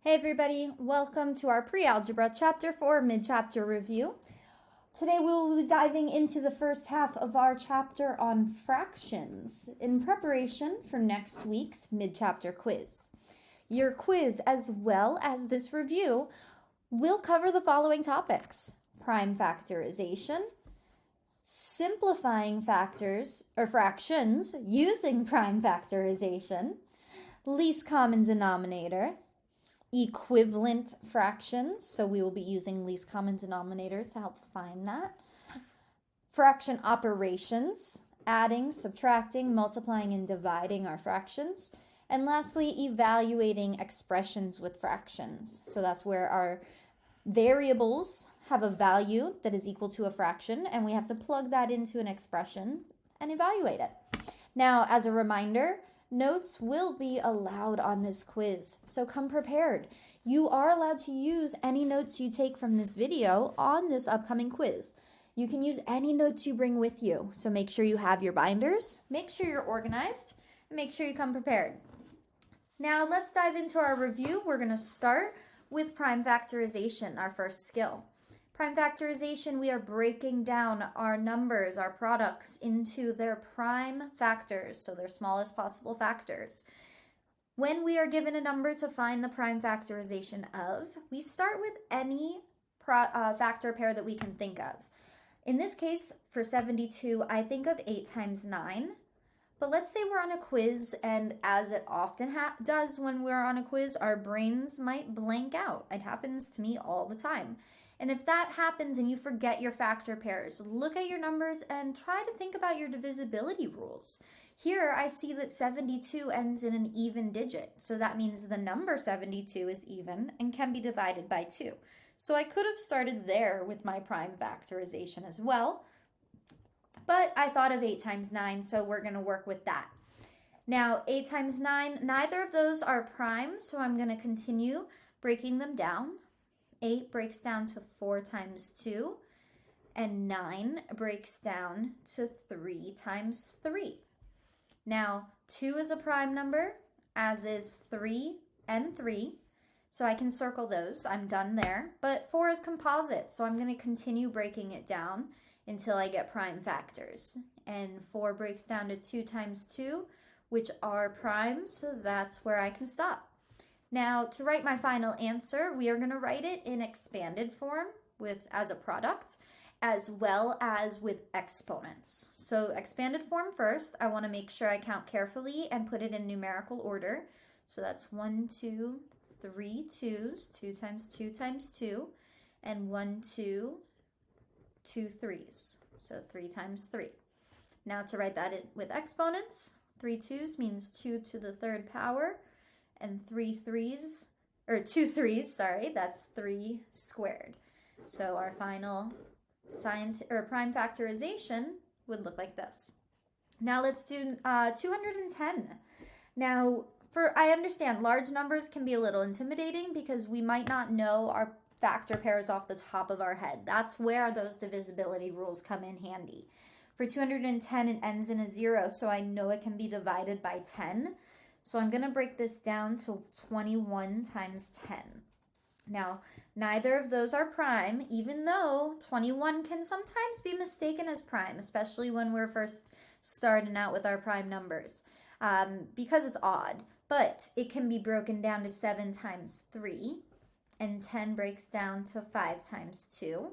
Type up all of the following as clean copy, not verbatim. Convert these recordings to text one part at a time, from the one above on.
Hey everybody, welcome to our pre-algebra chapter 4 mid-chapter review. Today we will be diving into the first half of our chapter on fractions in preparation for next week's mid-chapter quiz. Your quiz, as well as this review, will cover the following topics: prime factorization, simplifying factors or fractions using prime factorization, least common denominator, equivalent fractions, so we will be using least common denominators to help find that, fraction operations, adding, subtracting, multiplying, and dividing our fractions, and lastly, evaluating expressions with fractions. So that's where our variables have a value that is equal to a fraction, and we have to plug that into an expression and evaluate it. Now, as a reminder, notes will be allowed on this quiz, so come prepared. You are allowed to use any notes you take from this video on this upcoming quiz. You can use any notes you bring with you, so make sure you have your binders, make sure you're organized, and make sure you come prepared. Now let's dive into our review. We're going to start with prime factorization, our first skill. Prime factorization, we are breaking down our numbers, our products, into their prime factors, so their smallest possible factors. When we are given a number to find the prime factorization of, we start with any factor pair that we can think of. In this case, for 72, I think of 8 times 9. But let's say we're on a quiz, and as it often does when we're on a quiz, our brains might blank out. It happens to me all the time. And if that happens and you forget your factor pairs, look at your numbers and try to think about your divisibility rules. Here I see that 72 ends in an even digit, so that means the number 72 is even and can be divided by 2. So I could have started there with my prime factorization as well, but I thought of 8 times 9, so we're going to work with that. Now, 8 times 9, neither of those are prime, so I'm going to continue breaking them down. 8 breaks down to 4 times 2, and 9 breaks down to 3 times 3. Now, 2 is a prime number, as is 3 and 3, so I can circle those. I'm done there. But 4 is composite, so I'm going to continue breaking it down until I get prime factors. And 4 breaks down to 2 times 2, which are prime, so that's where I can stop. Now, to write my final answer, we are going to write it in expanded form as a product, as well as with exponents. So expanded form first, I want to make sure I count carefully and put it in numerical order. So that's 1, 2, 3 2s, 2 times 2 times 2, and 1, 2, 2 3s. So 3 times 3. Now to write that in with exponents, 3 2s means 2 to the third power, and 2 3s, sorry, that's 3 squared. So our final prime factorization would look like this. Now let's do 210. Now, I understand large numbers can be a little intimidating because we might not know our factor pairs off the top of our head. That's where those divisibility rules come in handy. For 210, it ends in a 0, so I know it can be divided by 10. So I'm going to break this down to 21 times 10. Now, neither of those are prime, even though 21 can sometimes be mistaken as prime, especially when we're first starting out with our prime numbers, because it's odd. But it can be broken down to 7 times 3, and 10 breaks down to 5 times 2.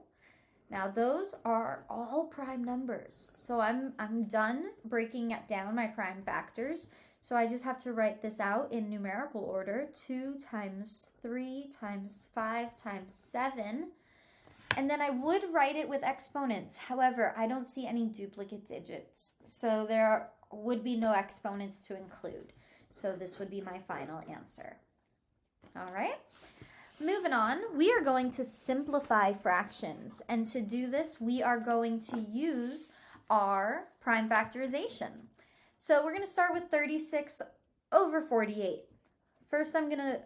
Now, those are all prime numbers. So I'm done breaking down my prime factors. So I just have to write this out in numerical order: 2 times 3 times 5 times 7. And then I would write it with exponents. However, I don't see any duplicate digits, so there would be no exponents to include. So this would be my final answer. All right. Moving on, we are going to simplify fractions. And to do this, we are going to use our prime factorization. So we're going to start with 36 over 48. First, I'm going to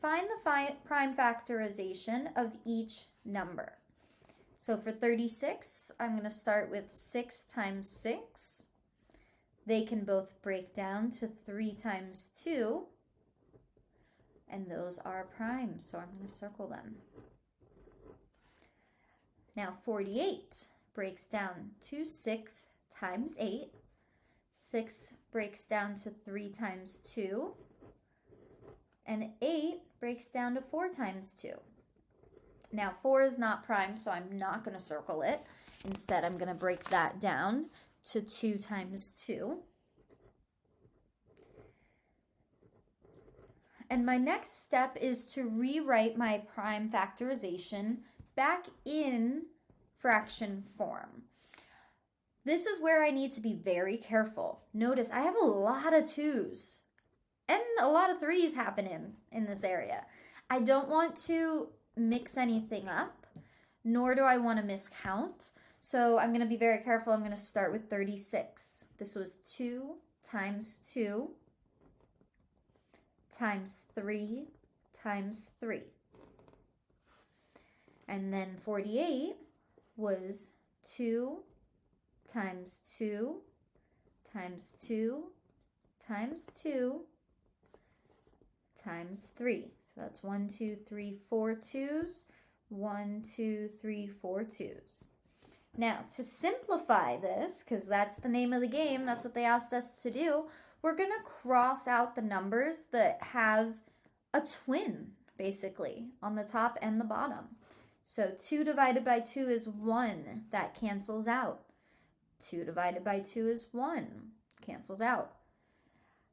find the prime factorization of each number. So for 36, I'm going to start with 6 times 6. They can both break down to 3 times 2. and those are primes, so I'm going to circle them. Now 48 breaks down to 6 times 8. 6 breaks down to 3 times 2. And 8 breaks down to 4 times 2. Now 4 is not prime, so I'm not going to circle it. Instead, I'm going to break that down to 2 times 2. And my next step is to rewrite my prime factorization back in fraction form. This is where I need to be very careful. Notice I have a lot of 2's and a lot of 3's happen in this area. I don't want to mix anything up, nor do I want to miscount. So I'm going to be very careful. I'm going to start with 36. This was 2 times 2 times 3 times 3. And then 48 was 2 times 2 times 2 times 2 times 3. So that's 1, 2, 3, 4 2's. 1, 2, 3, 4 2's. Now, to simplify this, because that's the name of the game, that's what they asked us to do, we're going to cross out the numbers that have a twin, basically, on the top and the bottom. So 2 divided by 2 is 1. That cancels out. 2 divided by 2 is 1. Cancels out.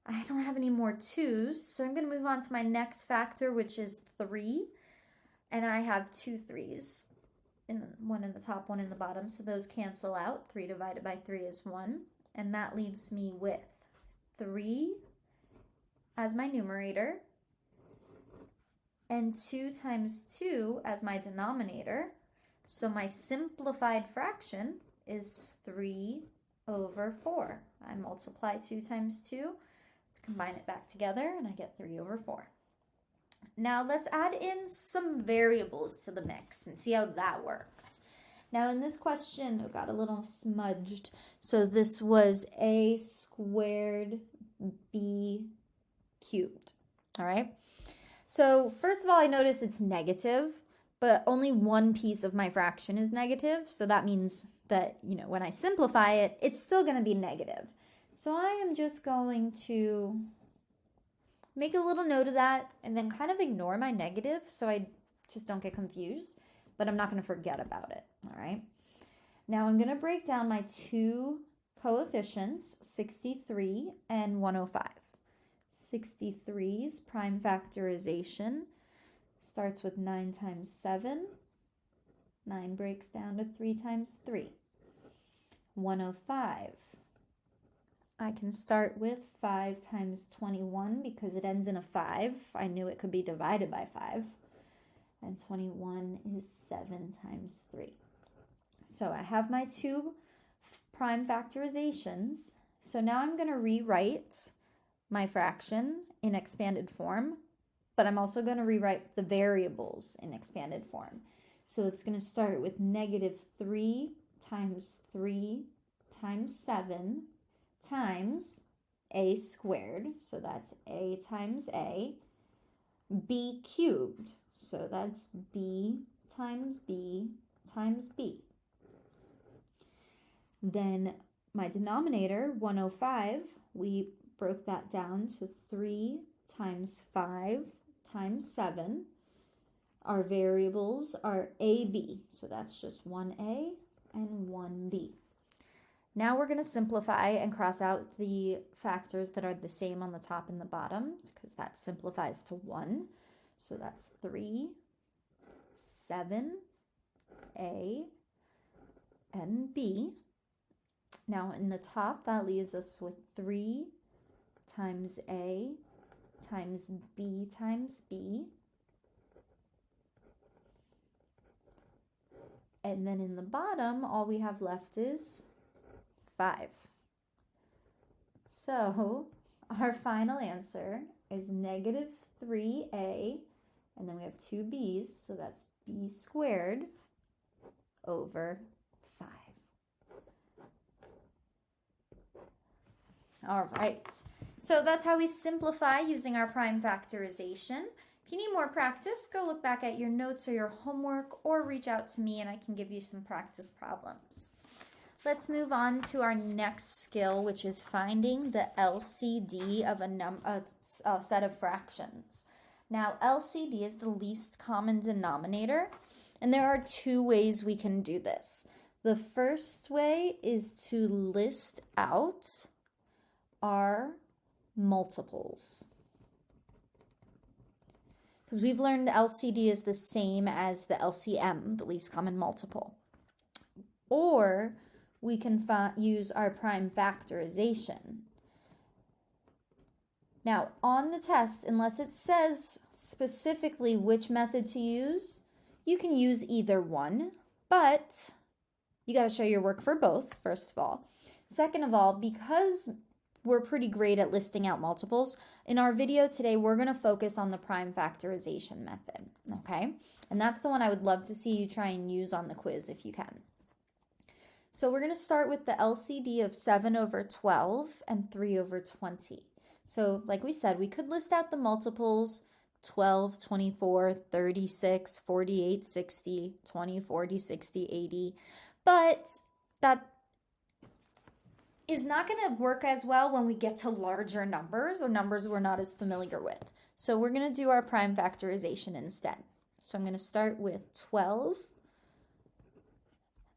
I don't have any more 2's, so I'm going to move on to my next factor, which is 3. And I have 2 3's, one in the top, one in the bottom, so those cancel out. 3 divided by 3 is 1, and that leaves me with 3 as my numerator and 2 times 2 as my denominator. So my simplified fraction is 3 over 4. I multiply 2 times 2, combine it back together, and I get 3 over 4. Now let's add in some variables to the mix and see how that works. Now in this question, it got a little smudged. So this was a squared b cubed. All right. So first of all, I notice it's negative, but only one piece of my fraction is negative. So that means that, when I simplify it, it's still going to be negative. So I am just going to make a little note of that and then kind of ignore my negative so I just don't get confused, but I'm not going to forget about it, all right? Now I'm going to break down my two coefficients, 63 and 105. 63's prime factorization starts with 9 times 7. 9 breaks down to 3 times 3. 105. I can start with 5 times 21 because it ends in a 5. I knew it could be divided by 5. And 21 is 7 times 3. So I have my two prime factorizations. So now I'm going to rewrite my fraction in expanded form, but I'm also going to rewrite the variables in expanded form. So it's going to start with negative 3 times 3 times 7 times a squared, so that's a times a, b cubed, so that's b times b times b. Then my denominator, 105, we broke that down to 3 times 5 times 7. Our variables are a, b, so that's just 1a and 1b. Now we're going to simplify and cross out the factors that are the same on the top and the bottom because that simplifies to 1. So that's 3, 7, a, and b. Now in the top, that leaves us with 3 times a times b times b. And then in the bottom, all we have left is 5. So our final answer is negative 3a, and then we have 2 b's, so that's b squared over 5. All right. So that's how we simplify using our prime factorization. If you need more practice, go look back at your notes or your homework or reach out to me and I can give you some practice problems. Let's move on to our next skill, which is finding the LCD of a set of fractions. Now, LCD is the least common denominator, and there are two ways we can do this. The first way is to list out our multiples. Because we've learned the LCD is the same as the LCM, the least common multiple. Or we can use our prime factorization. Now, on the test, unless it says specifically which method to use, you can use either one, but you got to show your work for both, first of all. Second of all, because we're pretty great at listing out multiples, in our video today, we're going to focus on the prime factorization method, okay? And that's the one I would love to see you try and use on the quiz if you can. So we're going to start with the LCD of 7 over 12 and 3 over 20. So like we said, we could list out the multiples 12, 24, 36, 48, 60, 20, 40, 60, 80. But that is not going to work as well when we get to larger numbers or numbers we're not as familiar with. So we're going to do our prime factorization instead. So I'm going to start with 12.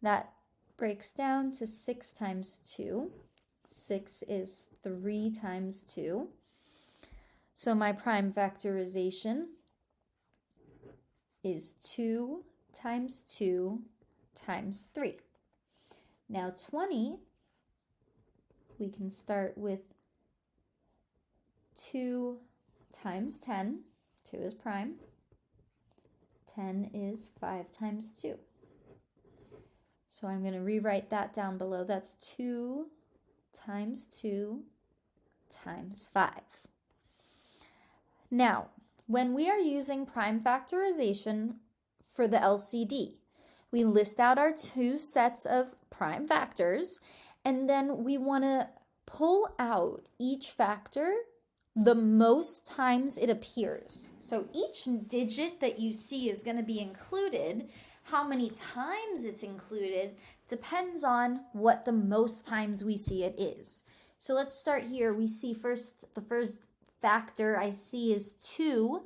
That breaks down to 6 times 2. 6 is 3 times 2. So my prime factorization is 2 times 2 times 3. Now 20, we can start with 2 times 10. 2 is prime. 10 is 5 times 2. So I'm going to rewrite that down below. That's 2 times 2 times 5. Now, when we are using prime factorization for the LCD, we list out our two sets of prime factors, and then we want to pull out each factor the most times it appears. So each digit that you see is going to be included. How many times it's included depends on what the most times we see it is. So let's start here. We see the first factor I see is 2.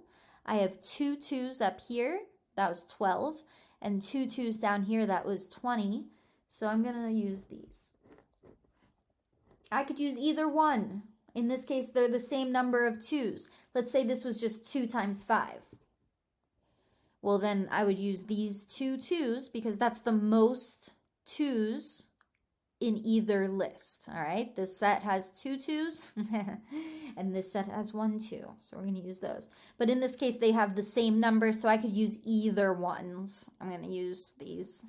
I have 2 2's up here. That was 12. And 2 2's down here. That was 20. So I'm going to use these. I could use either one. In this case, they're the same number of 2's. Let's say this was just 2 times 5. Well, then I would use these 2 2's because that's the most 2's in either list. All right, this set has 2 2's and this set has 1 2. So we're going to use those. But in this case, they have the same number, so I could use either ones. I'm going to use these.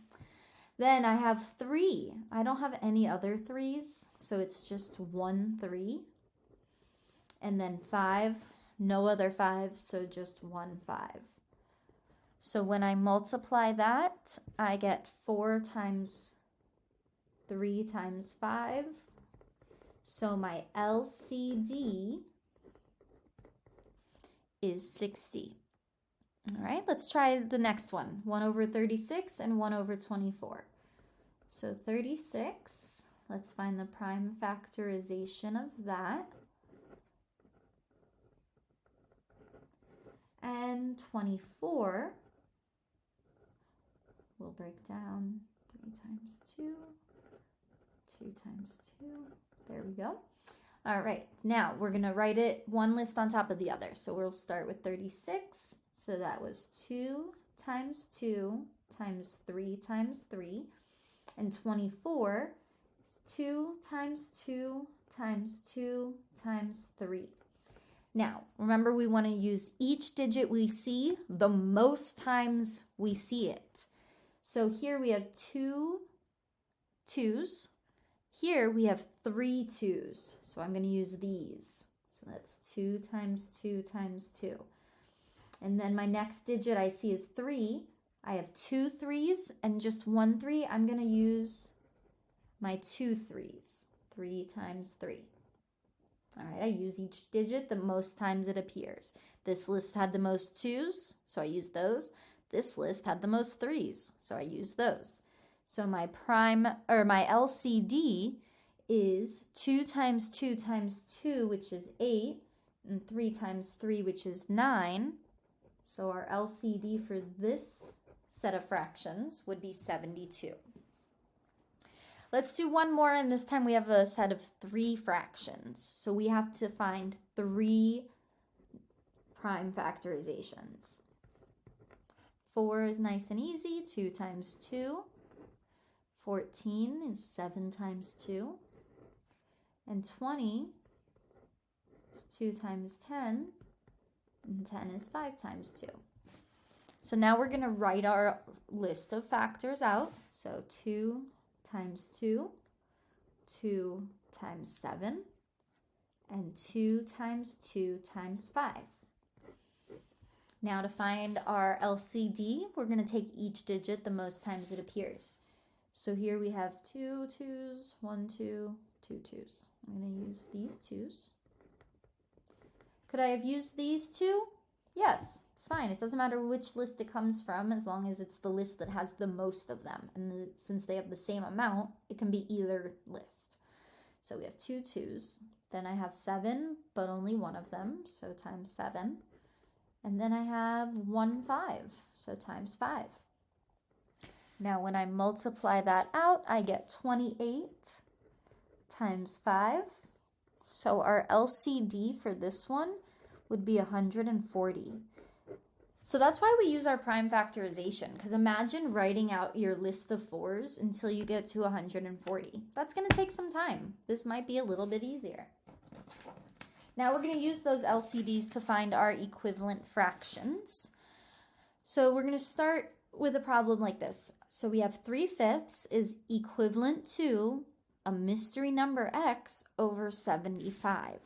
Then I have 3. I don't have any other 3's, so it's just 1 3. And then 5, no other 5's, so just 1 5. So when I multiply that, I get 4 times 3 times 5. So my LCD is 60. All right, let's try the next one. 1 over 36 and 1 over 24. So 36, let's find the prime factorization of that. And 24 will break down 3 times 2, 2 times 2. There we go. All right, now we're going to write it one list on top of the other. So we'll start with 36. So that was 2 times 2 times 3 times 3. And 24 is 2 times 2 times 2 times 3. Now, remember we want to use each digit we see the most times we see it. So here we have 2 2's. Here we have 3 2's. So I'm going to use these. So that's 2 times 2 times 2. And then my next digit I see is 3. I have 2 3's and just 1 3. I'm going to use my 2 3's. 3 times 3. All right, I use each digit the most times it appears. This list had the most 2's, so I use those. This list had the most 3's, so I use those. So my LCD is 2 times 2 times 2, which is 8, and 3 times 3, which is 9. So our LCD for this set of fractions would be 72. Let's do one more, and this time we have a set of 3 fractions. So we have to find 3 prime factorizations. 4 is nice and easy, 2 times 2. 14 is 7 times 2. And 20 is 2 times 10. And 10 is 5 times 2. So now we're going to write our list of factors out. So 2 times 2, 2 times 7, and 2 times 2 times 5. Now to find our LCD, we're going to take each digit the most times it appears. So here we have 2 2's, 1 2, 2 2's. I'm going to use these 2's. Could I have used these 2? Yes. It's fine. It doesn't matter which list it comes from as long as it's the list that has the most of them. And since they have the same amount, it can be either list. So we have 2 2's. Then I have 7, but only one of them, so times 7. And then I have 1 5, so times 5. Now when I multiply that out, I get 28 times 5. So our LCD for this one would be 140. So that's why we use our prime factorization, because imagine writing out your list of 4's until you get to 140. That's going to take some time. This might be a little bit easier. Now we're going to use those LCDs to find our equivalent fractions. So we're going to start with a problem like this. So we have 3/5 is equivalent to a mystery number x over 75.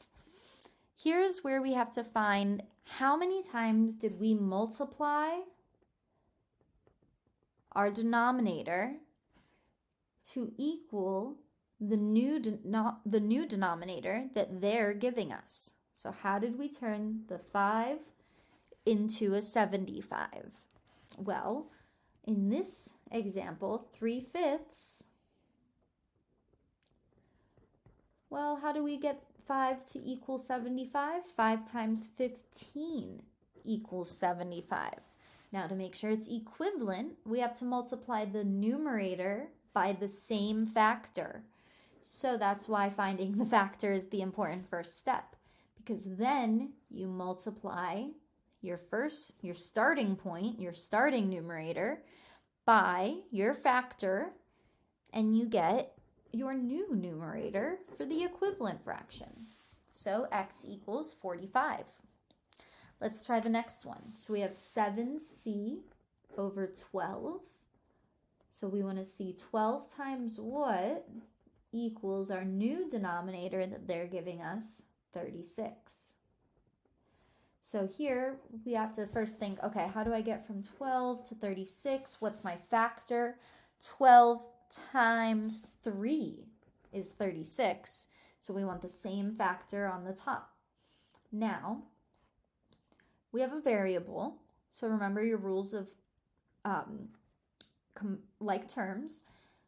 Here's where we have to find how many times did we multiply our denominator to equal the new denominator that they're giving us. So how did we turn the 5 into a 75? Well, in this example, 3/5. Well, how do we get 5 to equal 75? 5 times 15 equals 75. Now to make sure it's equivalent, we have to multiply the numerator by the same factor. So that's why finding the factor is the important first step, because then you multiply your starting point, your starting numerator by your factor, and you get your new numerator for the equivalent fraction. So x equals 45. Let's try the next one. So we have 7c over 12. So we want to see 12 times what equals our new denominator that they're giving us, 36. So here we have to first think, okay, how do I get from 12 to 36? What's my factor? 12 times 3 is 36. So we want the same factor on the top. Now, we have a variable. So remember your rules of like terms.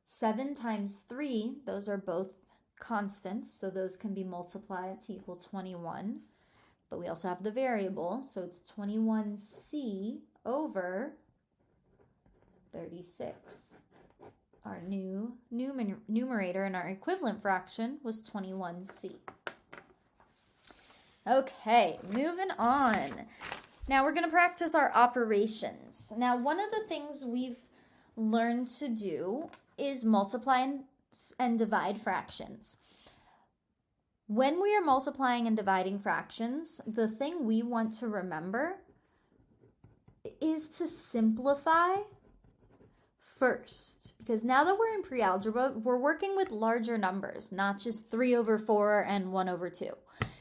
7 times 3, those are both constants, so those can be multiplied to equal 21. But we also have the variable, so it's 21c over 36. Our new numerator in our equivalent fraction was 21c. Okay, moving on. Now we're going to practice our operations. Now, one of the things we've learned to do is multiply and divide fractions. When we are multiplying and dividing fractions, the thing we want to remember is to simplify first. Because now that we're in pre-algebra, we're working with larger numbers, not just 3 over 4 and 1 over 2.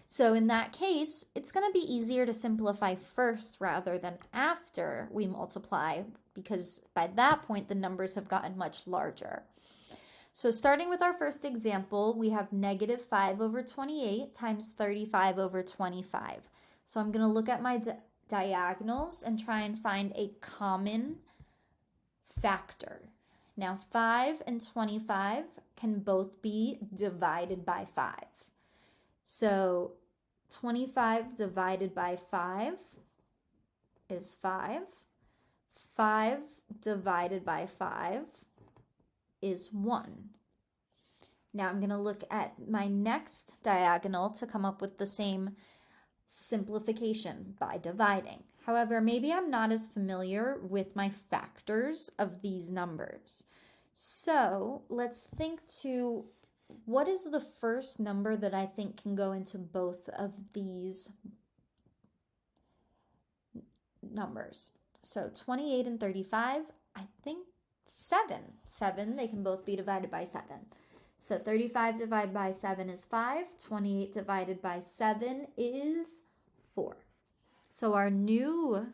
So in that case, it's going to be easier to simplify first rather than after we multiply, because by that point, the numbers have gotten much larger. So starting with our first example, we have negative 5 over 28 times 35 over 25. So I'm going to look at my diagonals and try and find a common factor. Now 5 and 25 can both be divided by 5. So 25 divided by 5 is 5. 5 divided by 5 is 1. Now I'm going to look at my next diagonal to come up with the same simplification by dividing. However, maybe I'm not as familiar with my factors of these numbers. So let's think to what is the first number that I think can go into both of these numbers. So 28 and 35, I think 7. 7, they can both be divided by 7. So 35 divided by 7 is 5. 28 divided by 7 is 4. So our new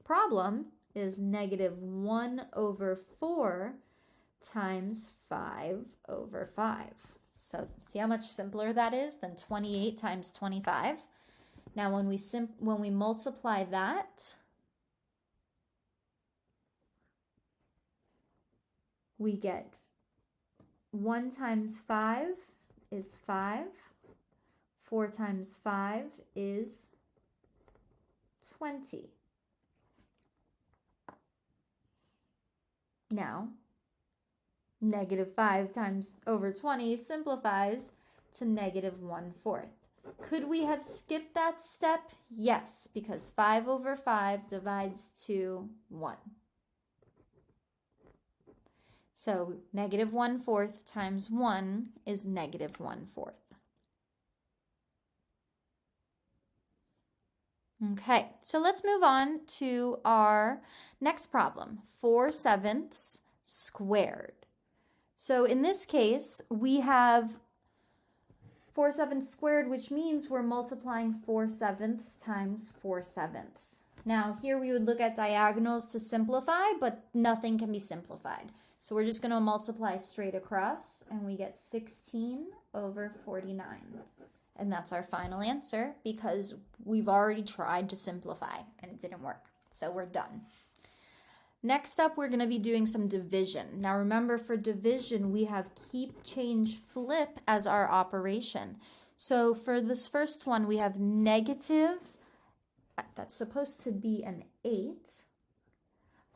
problem is negative 1 over 4 times 5 over 5. So see how much simpler that is than 28 times 25. Now when we multiply that, we get 1 times 5 is 5. 4 times 5 is 20. Now, negative 5 times over 20 simplifies to negative 1/4. Could we have skipped that step? Yes, because 5 over 5 divides to 1. So negative 1/4 times 1 is negative 1/4. Okay, so let's move on to our next problem, 4/7 squared. So in this case, we have 4/7 squared, which means we're multiplying 4/7 times 4/7. Now here we would look at diagonals to simplify, but nothing can be simplified. So we're just going to multiply straight across, and we get 16 over 49. And that's our final answer because we've already tried to simplify and it didn't work. So we're done. Next up, we're going to be doing some division. Now remember, for division, we have keep, change, flip as our operation. So for this first one, we have negative, that's supposed to be an 8,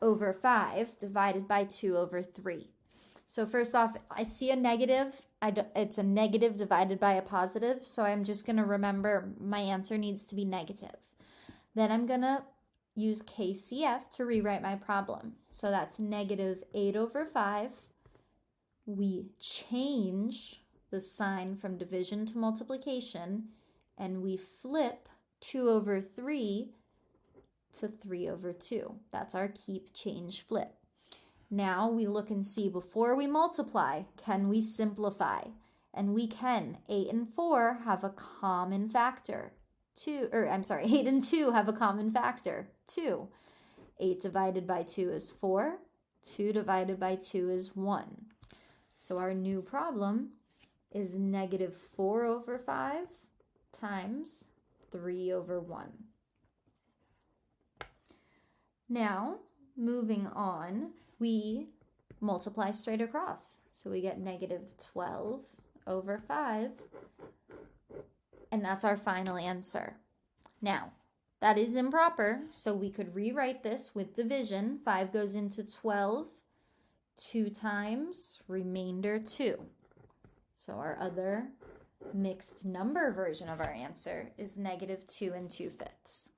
over 5 divided by 2 over 3. So first off, I see a negative. It's a negative divided by a positive, so I'm just going to remember my answer needs to be negative. Then I'm going to use KCF to rewrite my problem. So that's negative 8 over 5. We change the sign from division to multiplication, and we flip 2 over 3 to 3 over 2. That's our keep, change, flip. Now we look and see, before we multiply, can we simplify? And we can. 8 and 4 have a common factor. 8 and 2 have a common factor. 2. 8 divided by 2 is 4. 2 divided by 2 is 1. So our new problem is negative 4 over 5 times 3 over 1. Now, moving on, we multiply straight across. So we get negative 12 over 5, and that's our final answer. Now, that is improper, so we could rewrite this with division. 5 goes into 12, 2 times, remainder 2. So our other mixed number version of our answer is negative 2 2/5.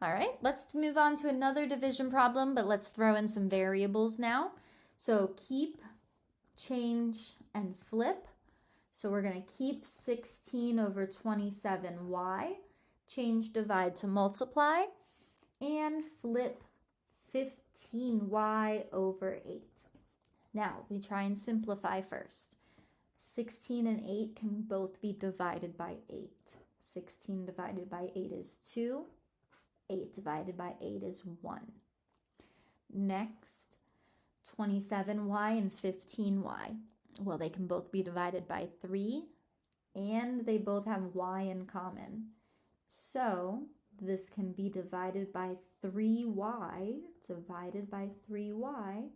All right, let's move on to another division problem, but let's throw in some variables now. So keep, change, and flip. So we're going to keep 16 over 27y, change, divide to multiply, and flip 15y over 8. Now we try and simplify first. 16 and 8 can both be divided by 8. 16 divided by 8 is 2. 8 divided by 8 is 1. Next, 27y and 15y. Well, they can both be divided by 3, and they both have y in common. So this can be divided by 3y, divided by 3y,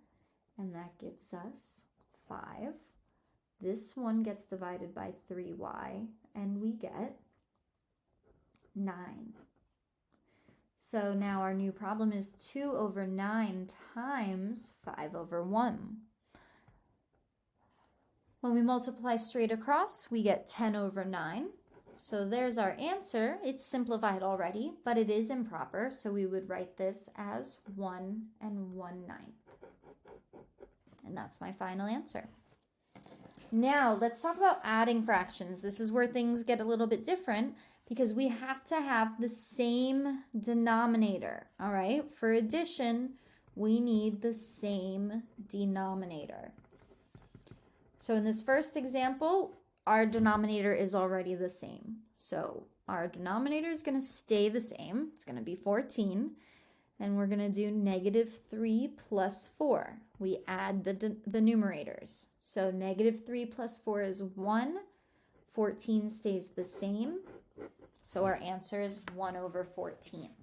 and that gives us 5. This one gets divided by 3y, and we get 9. So now our new problem is 2 over 9 times 5 over 1. When we multiply straight across, we get 10 over 9. So there's our answer. It's simplified already, but it is improper. So we would write this as 1 and 1/9. And that's my final answer. Now let's talk about adding fractions. This is where things get a little bit different because we have to have the same denominator. All right, for addition, we need the same denominator. So in this first example, our denominator is already the same. So our denominator is going to stay the same. It's going to be 14. And we're going to do -3 plus 4. We add the numerators. So -3 plus 4 is 1. 14 stays the same. So our answer is 1 over 14.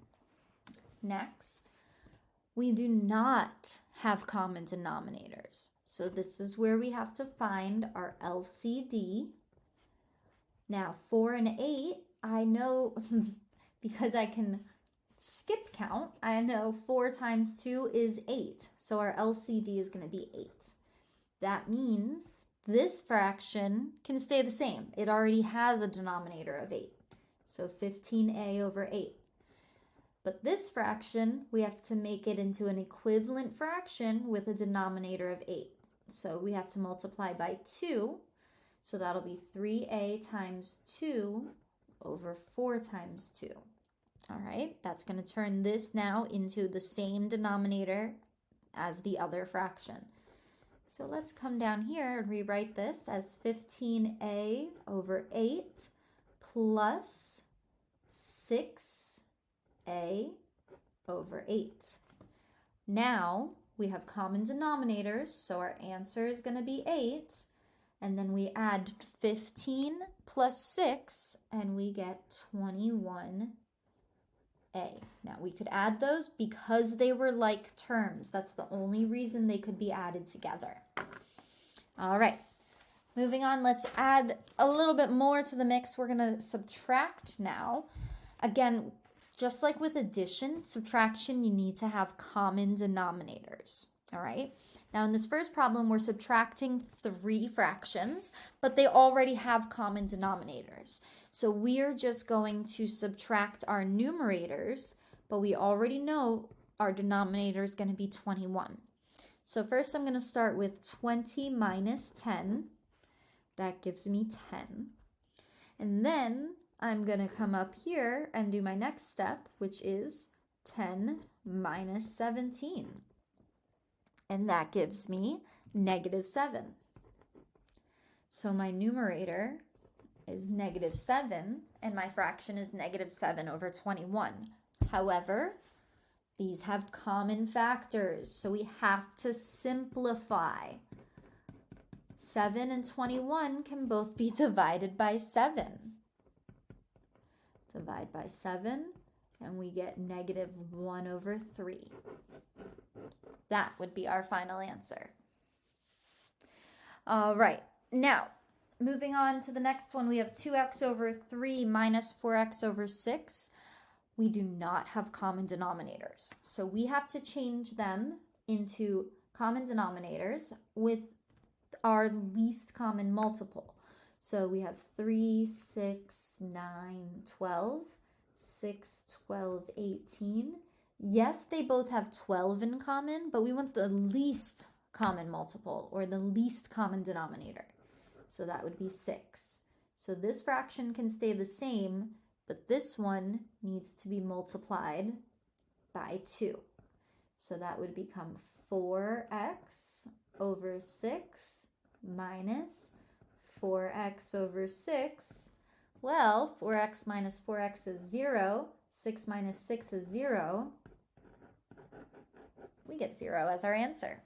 Next, we do not have common denominators. So this is where we have to find our LCD. Now 4 and 8, I know because I can skip count, I know 4 times 2 is 8. So our LCD is going to be 8. That means this fraction can stay the same. It already has a denominator of 8. So 15a over 8. But this fraction, we have to make it into an equivalent fraction with a denominator of 8. So we have to multiply by 2. So that'll be 3a times 2 over 4 times 2. All right, that's going to turn this now into the same denominator as the other fraction. So let's come down here and rewrite this as 15a over 8 plus 6a over 8. Now we have common denominators, so our answer is going to be 8. And then we add 15 plus 6, and we get 21a. Now we could add those because they were like terms. That's the only reason they could be added together. All right, moving on, let's add a little bit more to the mix. We're going to subtract now. Again, just like with addition, subtraction, you need to have common denominators. All right. Now in this first problem, we're subtracting 3 fractions, but they already have common denominators. So we're just going to subtract our numerators, but we already know our denominator is going to be 21. So first I'm going to start with 20 minus 10. That gives me 10. And then I'm going to come up here and do my next step, which is 10 minus 17. And that gives me -7. So my numerator is -7, and my fraction is -7 over 21. However, these have common factors, so we have to simplify. 7 and 21 can both be divided by 7. Divide by 7, and we get -1 over 3. That would be our final answer. All right, now moving on to the next one, we have 2x over 3 minus 4x over 6. We do not have common denominators, so we have to change them into common denominators with our least common multiple. So we have 3, 6, 9, 12, 6, 12, 18. Yes, they both have 12 in common, but we want the least common multiple or the least common denominator. So that would be 6. So this fraction can stay the same, but this one needs to be multiplied by 2. So that would become 4x over 6 minus 4x over 6. Well, 4x minus 4x is 0. 6 minus 6 is 0. We get 0 as our answer.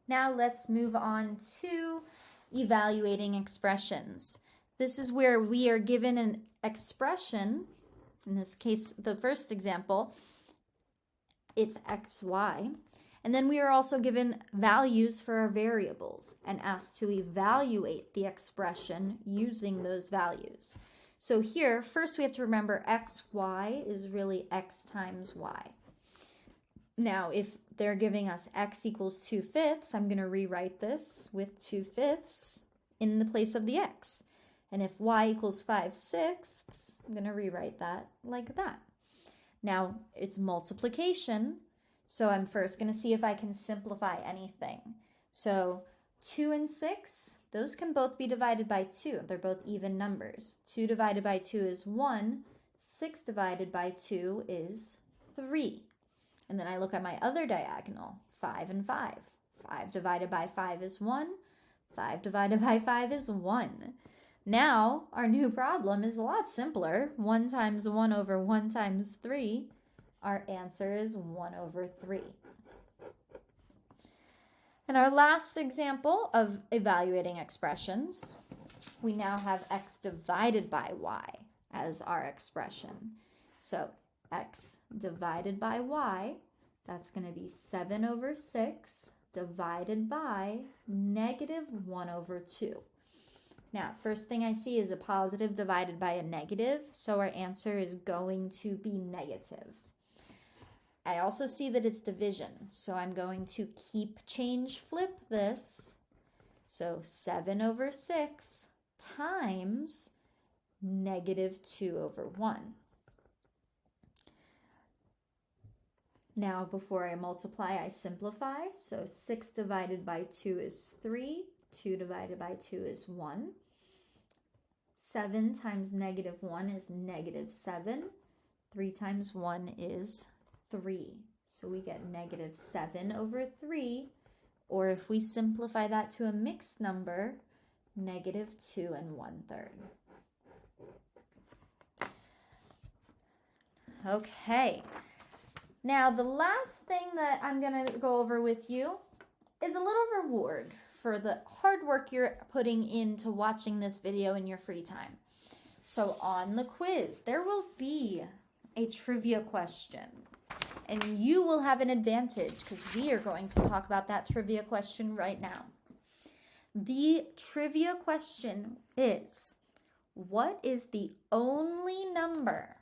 Now let's move on to evaluating expressions. This is where we are given an expression. In this case, the first example, it's xy. And then we are also given values for our variables and asked to evaluate the expression using those values. So here, first we have to remember xy is really x times y. Now, if they're giving us x equals 2/5, I'm going to rewrite this with 2/5 in the place of the x. And if y equals 5/6, I'm going to rewrite that like that. Now, it's multiplication, so I'm first going to see if I can simplify anything. So 2 and 6, those can both be divided by 2. They're both even numbers. 2 divided by 2 is 1. 6 divided by 2 is 3. And then I look at my other diagonal, 5 and 5. 5 divided by 5 is 1. 5 divided by 5 is 1. Now, our new problem is a lot simpler. 1 times 1 over 1 times 3. Our answer is 1 over 3. And our last example of evaluating expressions, we now have x divided by y as our expression. So x divided by y, that's going to be 7 over 6 divided by negative 1 over 2. Now, first thing I see is a positive divided by a negative, so our answer is going to be negative. I also see that it's division, so I'm going to flip this. So 7 over 6 times negative 2 over 1. Now, before I multiply, I simplify. So 6 divided by 2 is 3. 2 divided by 2 is 1. 7 times negative 1 is negative 7. 3 times 1 is 3. So we get negative 7 over 3. Or if we simplify that to a mixed number, negative 2 1/3. Okay. Now, the last thing that I'm going to go over with you is a little reward for the hard work you're putting into watching this video in your free time. So on the quiz, there will be a trivia question. And you will have an advantage because we are going to talk about that trivia question right now. The trivia question is, what is the only number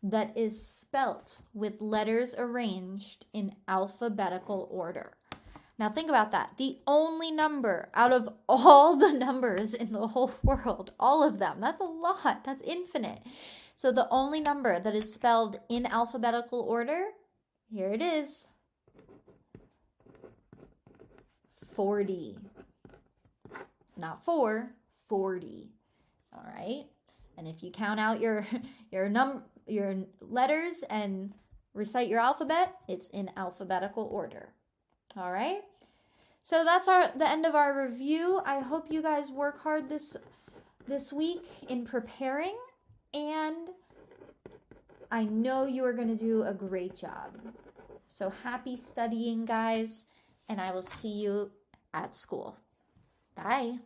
that is spelt with letters arranged in alphabetical order? Now think about that. The only number out of all the numbers in the whole world, all of them, that's a lot, that's infinite. So the only number that is spelled in alphabetical order, here it is, 40. Not 4, 40. All right? And if you count out your letters and recite your alphabet, it's in alphabetical order. All right? So that's the end of our review. I hope you guys work hard this week in preparing, and I know you are going to do a great job. So happy studying, guys, and I will see you at school. Bye.